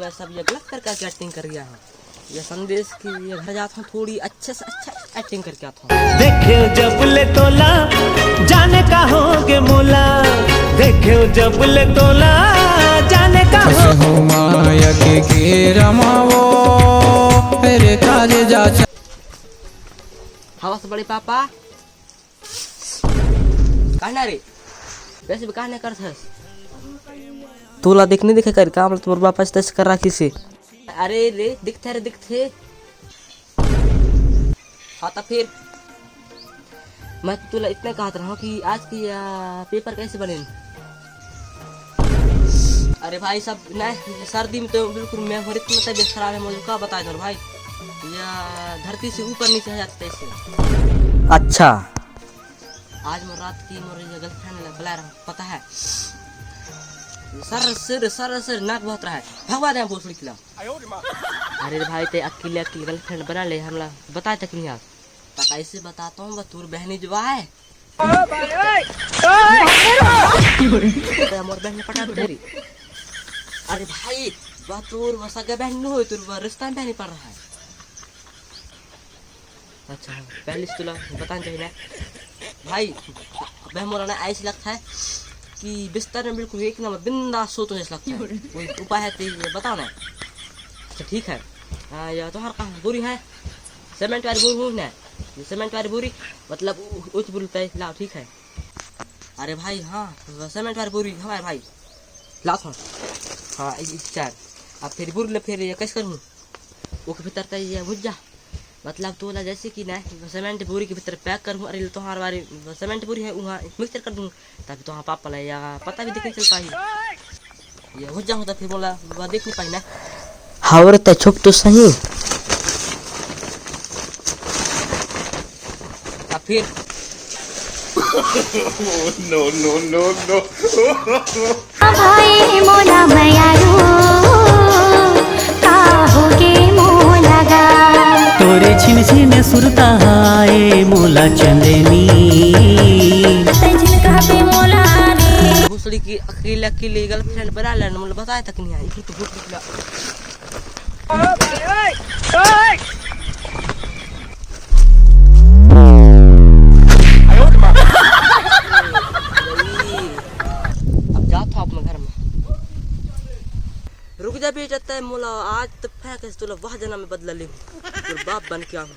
मैं सब ये गलत करके एक्टिंग कर गया हूँ। ये संदेश की ये घर जाता हूँ थोड़ी अच्छे से अच्छा एक्टिंग करके आता हूँ। देखियो जब ले तोला जाने का होगे मोला, देखियो जब ले तोला जाने का हो माया के रमावो रे काजे जा हवा से बड़े पापा कहना रे वैसे भी कहने कर तोला देखने दिखे कर काम तुम्हारे बापा से कर रखी से। अरे रे दिखते हाँ तो फिर मैं तुला इतना कहता रहा कि आज की पेपर कैसे बने। अरे भाई सब नहीं सर्दी में तो बिल्कुल मैं हो इतना तबीयत खराब है, मुझे क्या बता दो भाई, या धरती से ऊपर नीचे हो जाते ऐसे। अच्छा आज मैं रात की मेरी गर्लफ्रेंड बुला रहा हूँ पता है, सर नाक बहुत रहा है भगवा दे बोल खिला। अरे भाई ते अकेले गर्लफ्रेंड बना ले हम लोग बताए तक नहीं यार कैसे बताता हूँ तोर बहनी जो है मोर बहन पटा तेरी। अरे भाई वह तोर सगा बहन नहीं हो तोर रिश्ता में बहनी पड़ रहा है। अच्छा पहले से तुला बताना चाहिए ना भाई, वह मोरा ना ऐसे लगता है कि बिस्तर में बिल्कुल एक नंबर बिंदास सो तो ऐसा लगता है। कोई उपाय है तो बताओ ना। अच्छा ठीक है या तो हर कहाँ बुरी है सीमेंट वाली बुरी ना, ये सीमेंट वाली बुरी मतलब उच बोलता है लाओ ठीक है। अरे भाई हाँ सीमेंट वाली बुरी हमारे भाई लाओ था हाँ चार अब फिर बुरी ले फिर कैसे करूँ वो के भीतर ये भुज जा मतलब तोला जैसे कि ना सीमेंट बोरी के भीतर पैक करूँ। अरे तो हर बारी सीमेंट बोरी है वहाँ मिक्सर कर दूँ ताकि तो हाँ पापा ले या पता भी देखने चल पाई ये हो जाऊँ तो फिर बोला वह देख नहीं पाई ना हावर तो छुप तो सही। अब फिर नो भाई मोला मयारू काहोगे मोला गा तोरे छिन छिन सुरता हाय मोला चंदनी झिलका पे मोला रे भूसड़ी की अकेले गर्लफ्रेंड बना लेना मतलब बताया तक नहीं आई तो भूख निकला। अब जाता अपने घर में रुक जा भी जाता है मोला आज तो फेंक तुला वह जना में बदला ले बाप बन के आऊँ।